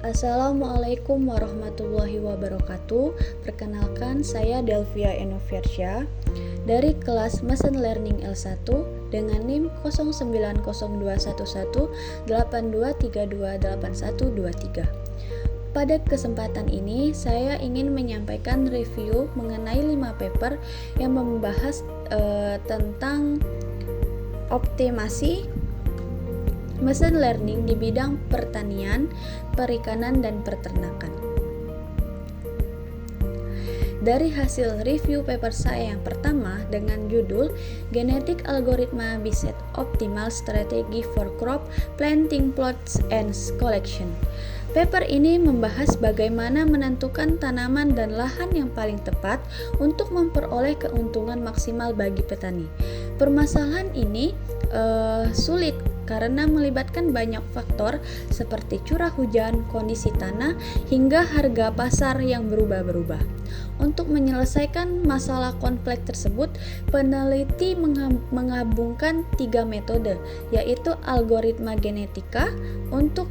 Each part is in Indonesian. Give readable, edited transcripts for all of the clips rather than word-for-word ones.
Assalamualaikum warahmatullahi wabarakatuh. Perkenalkan, saya Delvia Enoversia dari kelas Machine Learning L1 dengan NIM 09021182328123. Pada kesempatan ini, saya ingin menyampaikan review mengenai 5 paper yang membahas tentang optimasi machine learning di bidang pertanian, perikanan, dan peternakan. Dari hasil review paper saya yang pertama dengan judul Genetic Algorithm Based Optimal Strategy for Crop Planting Plots and Collection. Paper ini membahas bagaimana menentukan tanaman dan lahan yang paling tepat untuk memperoleh keuntungan maksimal bagi petani. Permasalahan ini sulit karena melibatkan banyak faktor seperti curah hujan, kondisi tanah, hingga harga pasar yang berubah-berubah. Untuk menyelesaikan masalah kompleks tersebut, peneliti menggabungkan 3 metode, yaitu algoritma genetika untuk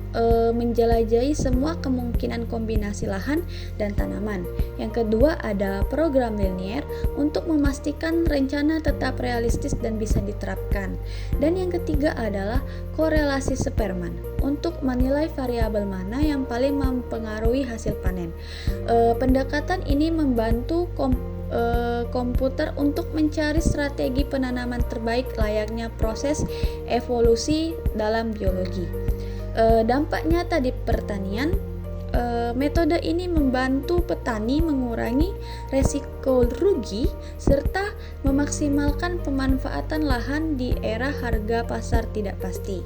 menjelajahi semua kemungkinan kombinasi lahan dan tanaman. Yang kedua ada program linier untuk memastikan rencana tetap realistis dan bisa diterapkan. Dan yang ketiga adalah korelasi Spearman untuk menilai variabel mana yang paling mempengaruhi hasil panen. Pendekatan ini membantu komputer untuk mencari strategi penanaman terbaik layaknya proses evolusi dalam biologi. Dampak nyata di pertanian, metode ini membantu petani mengurangi resiko rugi serta memaksimalkan pemanfaatan lahan di era harga pasar tidak pasti.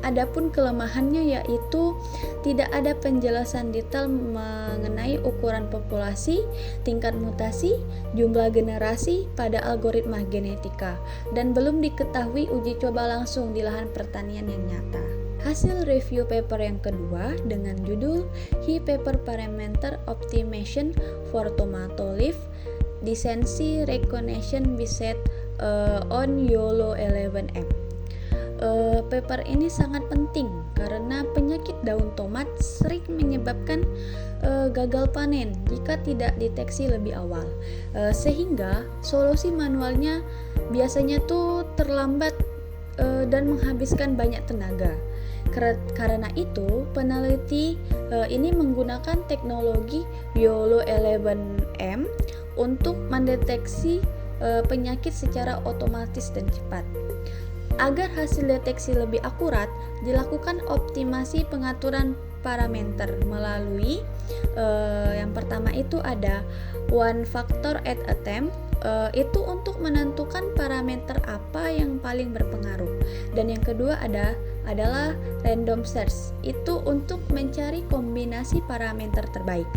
Adapun kelemahannya yaitu tidak ada penjelasan detail mengenai ukuran populasi, tingkat mutasi, jumlah generasi pada algoritma genetika, dan belum diketahui uji coba langsung di lahan pertanian yang nyata. Hasil review paper yang kedua dengan judul High Paper Parameter Optimization for Tomato Leaf Decency Recognition Based on YOLO 11M. Paper ini sangat penting karena penyakit daun tomat sering menyebabkan gagal panen jika tidak deteksi lebih awal, sehingga solusi manualnya biasanya tuh terlambat dan menghabiskan banyak tenaga. Karena itu, peneliti ini menggunakan teknologi YOLO 11M untuk mendeteksi penyakit secara otomatis dan cepat. Agar hasil deteksi lebih akurat, dilakukan optimasi pengaturan parameter melalui yang pertama itu ada one factor at a time, itu untuk menentukan parameter apa yang paling berpengaruh, dan yang kedua adalah random search, itu untuk mencari kombinasi parameter terbaik.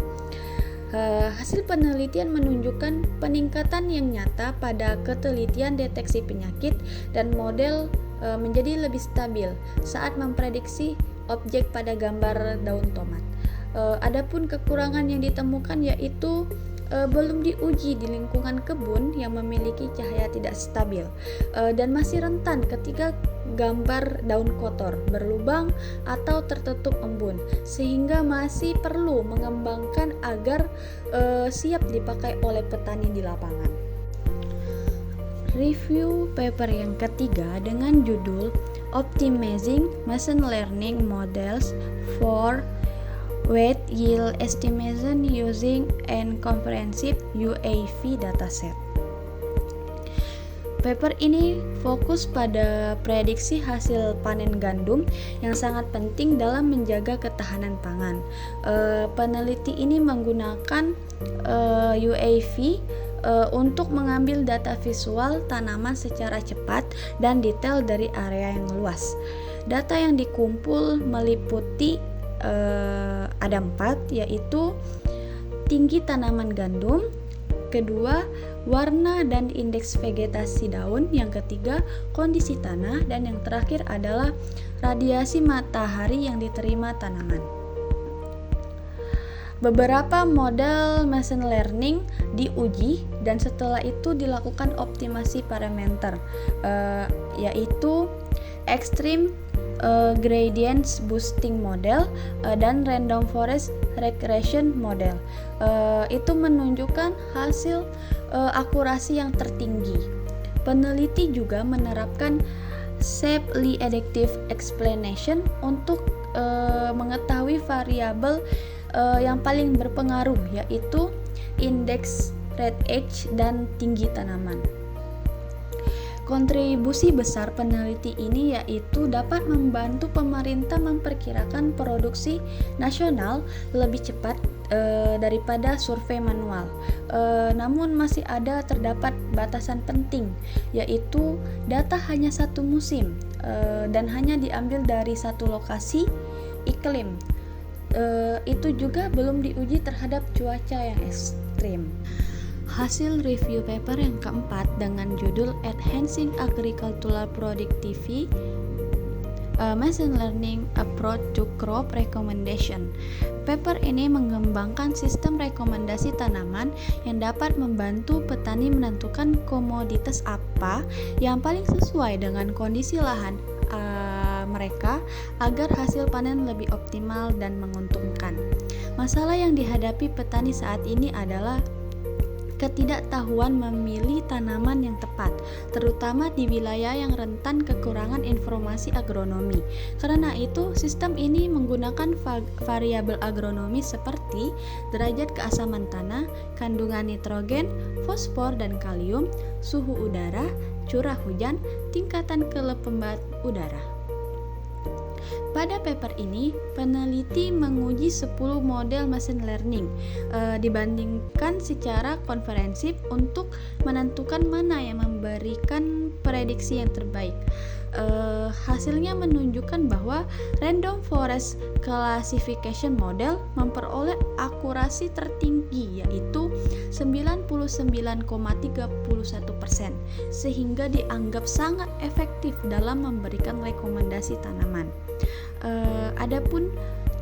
Hasil penelitian menunjukkan peningkatan yang nyata pada ketelitian deteksi penyakit dan model menjadi lebih stabil saat memprediksi objek pada gambar daun tomat. Adapun kekurangan yang ditemukan yaitu belum diuji di lingkungan kebun yang memiliki cahaya tidak stabil dan masih rentan ketika gambar daun kotor, berlubang, atau tertutup embun, sehingga masih perlu mengembangkan agar siap dipakai oleh petani di lapangan. Review paper yang ketiga dengan judul Optimizing Machine Learning Models for Weight Yield Estimation Using an Comprehensive UAV Dataset. Paper ini fokus pada prediksi hasil panen gandum yang sangat penting dalam menjaga ketahanan pangan. Peneliti ini menggunakan UAV untuk mengambil data visual tanaman secara cepat dan detail dari area yang luas. Data yang dikumpul meliputi ada 4, yaitu tinggi tanaman gandum, kedua warna dan indeks vegetasi daun, yang ketiga kondisi tanah, dan yang terakhir adalah radiasi matahari yang diterima tanaman. Beberapa model machine learning diuji dan setelah itu dilakukan optimasi parameter, yaitu extreme gradient boosting model, dan random forest regression model. Itu menunjukkan hasil akurasi yang tertinggi. Peneliti juga menerapkan Shapley additive explanation untuk mengetahui variabel yang paling berpengaruh, yaitu indeks red age dan tinggi tanaman. Kontribusi besar peneliti ini yaitu dapat membantu pemerintah memperkirakan produksi nasional lebih cepat daripada survei manual. Namun masih terdapat batasan penting, yaitu data hanya satu musim dan hanya diambil dari satu lokasi iklim. Itu juga belum diuji terhadap cuaca yang ekstrim. Hasil review paper yang keempat dengan judul Enhancing Agricultural Productivity, Machine Learning Approach to Crop Recommendation. Paper ini mengembangkan sistem rekomendasi tanaman yang dapat membantu petani menentukan komoditas apa yang paling sesuai dengan kondisi lahan mereka agar hasil panen lebih optimal dan menguntungkan. Masalah yang dihadapi petani saat ini adalah ketidaktahuan memilih tanaman yang tepat, terutama di wilayah yang rentan kekurangan informasi agronomi. Karena itu, sistem ini menggunakan variabel agronomi seperti derajat keasaman tanah, kandungan nitrogen, fosfor dan kalium, suhu udara, curah hujan, tingkatan kelembapan udara. Pada paper ini, peneliti menguji 10 model machine learning dibandingkan secara konferensif untuk menentukan mana yang memberikan prediksi yang terbaik. Hasilnya menunjukkan bahwa Random Forest Classification Model memperoleh akurasi tertinggi, yaitu 99,31%, sehingga dianggap sangat efektif dalam memberikan rekomendasi tanaman. Adapun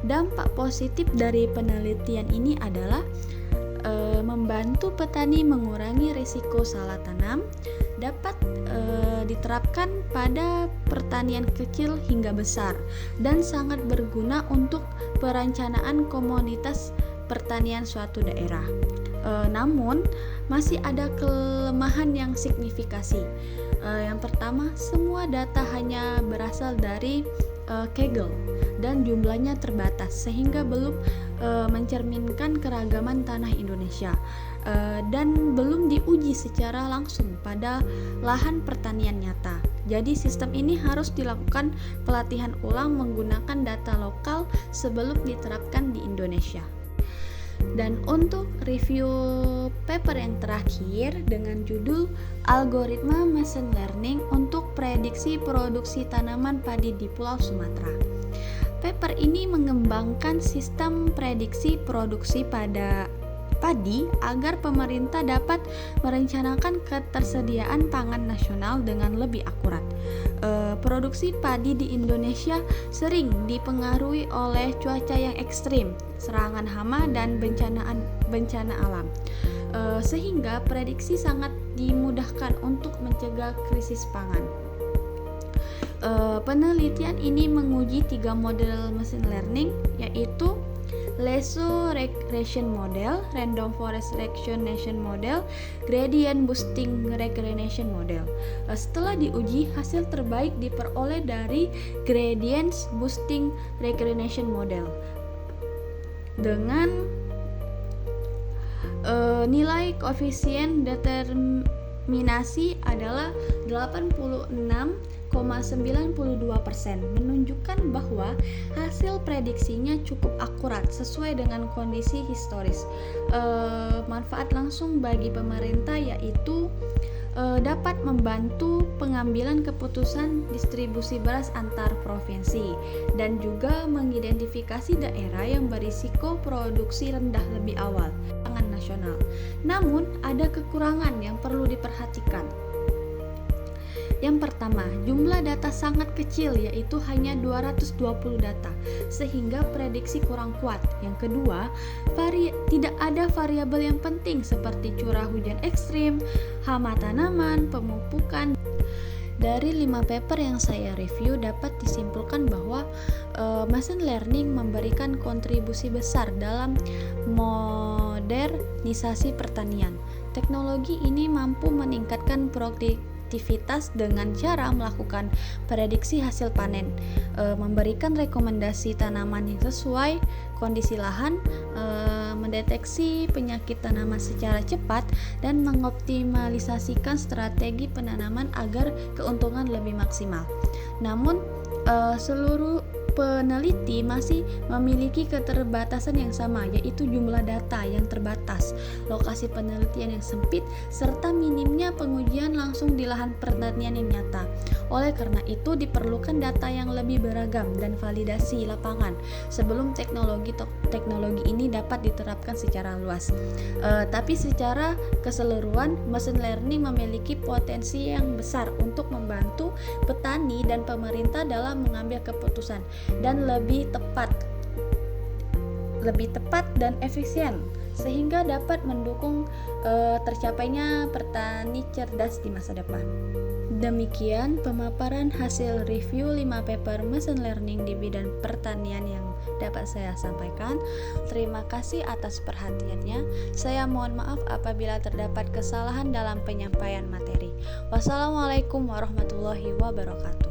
dampak positif dari penelitian ini adalah membantu petani mengurangi risiko salah tanam, dapat diterapkan pada pertanian kecil hingga besar, dan sangat berguna untuk perencanaan komoditas pertanian suatu daerah. Namun masih ada kelemahan yang signifikasi. Yang pertama, semua data hanya berasal dari Kaggle dan jumlahnya terbatas sehingga belum mencerminkan keragaman tanah Indonesia dan belum diuji secara langsung pada lahan pertanian nyata. Jadi sistem ini harus dilakukan pelatihan ulang menggunakan data lokal sebelum diterapkan di Indonesia. Dan untuk review paper yang terakhir dengan judul Algoritma Machine Learning untuk Prediksi Produksi Tanaman Padi di Pulau Sumatera. Paper ini mengembangkan sistem prediksi produksi pada padi agar pemerintah dapat merencanakan ketersediaan pangan nasional dengan lebih akurat. Produksi padi di Indonesia sering dipengaruhi oleh cuaca yang ekstrim, serangan hama dan bencana alam, sehingga prediksi sangat dimudahkan untuk mencegah krisis pangan. Penelitian ini menguji 3 model machine learning, yaitu Lasso Regression Model, Random Forest Regression Model, Gradient Boosting Regression Model. Setelah diuji, hasil terbaik diperoleh dari Gradient Boosting Regression Model dengan nilai koefisien determinasi adalah 86,92%, menunjukkan bahwa hasil prediksinya cukup akurat sesuai dengan kondisi historis. Manfaat langsung bagi pemerintah yaitu dapat membantu pengambilan keputusan distribusi beras antar provinsi dan juga mengidentifikasi daerah yang berisiko produksi rendah lebih awal pangan nasional. Namun ada kekurangan yang perlu diperhatikan. Yang pertama, jumlah data sangat kecil, yaitu hanya 220 data, sehingga prediksi kurang kuat. Yang kedua, tidak ada variabel yang penting seperti curah hujan ekstrim, hama tanaman, pemupukan. Dari 5 paper yang saya review dapat disimpulkan bahwa machine learning memberikan kontribusi besar dalam modernisasi pertanian. Teknologi ini mampu meningkatkan produktivitas dengan cara melakukan prediksi hasil panen, memberikan rekomendasi tanaman yang sesuai kondisi lahan, mendeteksi penyakit tanaman secara cepat, dan mengoptimalisasikan strategi penanaman agar keuntungan lebih maksimal. Namun, seluruh peneliti masih memiliki keterbatasan yang sama, yaitu jumlah data yang terbatas, lokasi penelitian yang sempit, serta minimnya pengujian langsung di lahan pertanian yang nyata. Oleh karena itu, diperlukan data yang lebih beragam dan validasi lapangan sebelum teknologi ini dapat diterapkan secara luas. Tapi secara keseluruhan, machine learning memiliki potensi yang besar untuk membantu petani dan pemerintah dalam mengambil keputusan dan lebih tepat dan efisien, sehingga dapat mendukung tercapainya petani cerdas di masa depan. Demikian pemaparan hasil review 5 paper machine learning di bidang pertanian yang dapat saya sampaikan. Terima kasih atas perhatiannya. Saya mohon maaf apabila terdapat kesalahan dalam penyampaian materi. Wassalamualaikum warahmatullahi wabarakatuh.